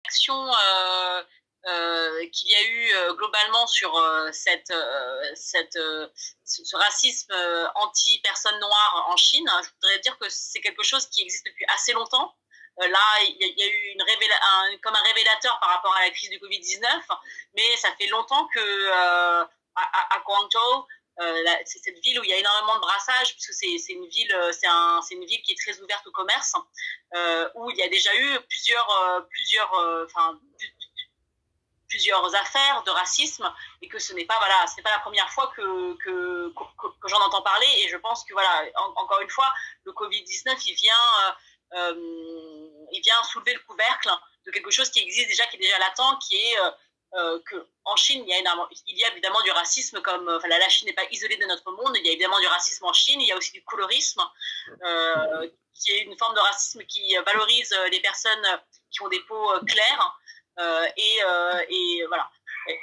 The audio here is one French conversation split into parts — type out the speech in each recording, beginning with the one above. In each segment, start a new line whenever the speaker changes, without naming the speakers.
réaction qu'il y a eu globalement sur ce racisme anti-personnes noires en Chine, je voudrais dire que c'est quelque chose qui existe depuis assez longtemps. Là, il y a eu comme un révélateur par rapport à la crise du Covid-19, mais ça fait longtemps que à Guangzhou, c'est cette ville où il y a énormément de brassage, puisque c'est une ville qui est très ouverte au commerce, où il y a déjà eu plusieurs affaires de racisme, et que ce n'est pas la première fois que j'en entends parler. Et je pense que encore une fois, le Covid-19 il vient soulever le couvercle de quelque chose qui existe déjà, qui est déjà latent, qui est que en Chine il y a évidemment du racisme, comme la Chine n'est pas isolée de notre monde. Il y a évidemment du racisme en Chine. Il y a aussi du colorisme, qui est une forme de racisme qui valorise les personnes qui ont des peaux claires, et voilà.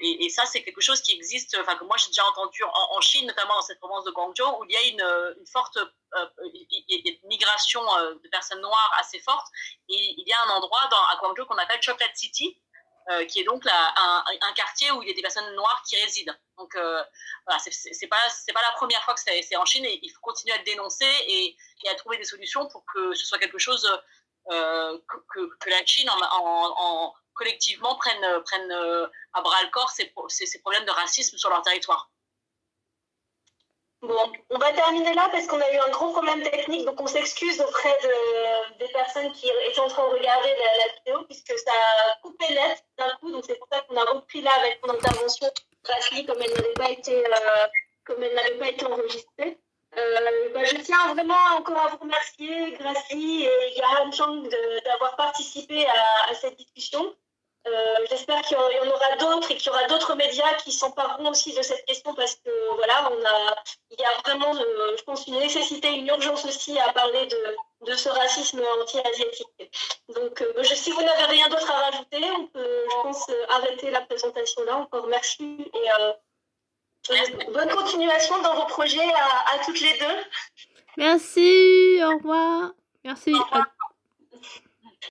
Et ça, c'est quelque chose qui existe, que moi j'ai déjà entendu en Chine, notamment dans cette province de Guangzhou, où il y a une forte migration de personnes noires assez forte. Et il y a un endroit à Guangzhou qu'on appelle Chocolate City, qui est donc un quartier où il y a des personnes noires qui résident. Donc voilà, c'est pas la première fois que c'est en Chine, et il faut continuer à le dénoncer et à trouver des solutions pour que ce soit quelque chose que la Chine collectivement prenne à bras le corps ces problèmes de racisme sur leur territoire.
Bon, on va terminer là parce qu'on a eu un gros problème technique, donc on s'excuse auprès des personnes qui étaient en train de regarder la vidéo, puisque ça a coupé net d'un coup, donc c'est pour ça qu'on a repris là avec mon intervention Gracie, comme elle n'avait pas été enregistrée. Je tiens vraiment encore à vous remercier, Gracie et Yahan Chang, d'avoir participé à cette discussion. J'espère qu'il y en aura d'autres et qu'il y aura d'autres médias qui s'empareront aussi de cette question, parce que voilà, il y a vraiment, je pense, une nécessité, une urgence aussi à parler de ce racisme anti-asiatique. Donc, si vous n'avez rien d'autre à rajouter, on peut, je pense, arrêter la présentation là. Encore merci et bonne continuation dans vos projets à toutes les deux.
Merci, au revoir. Merci.
Au revoir.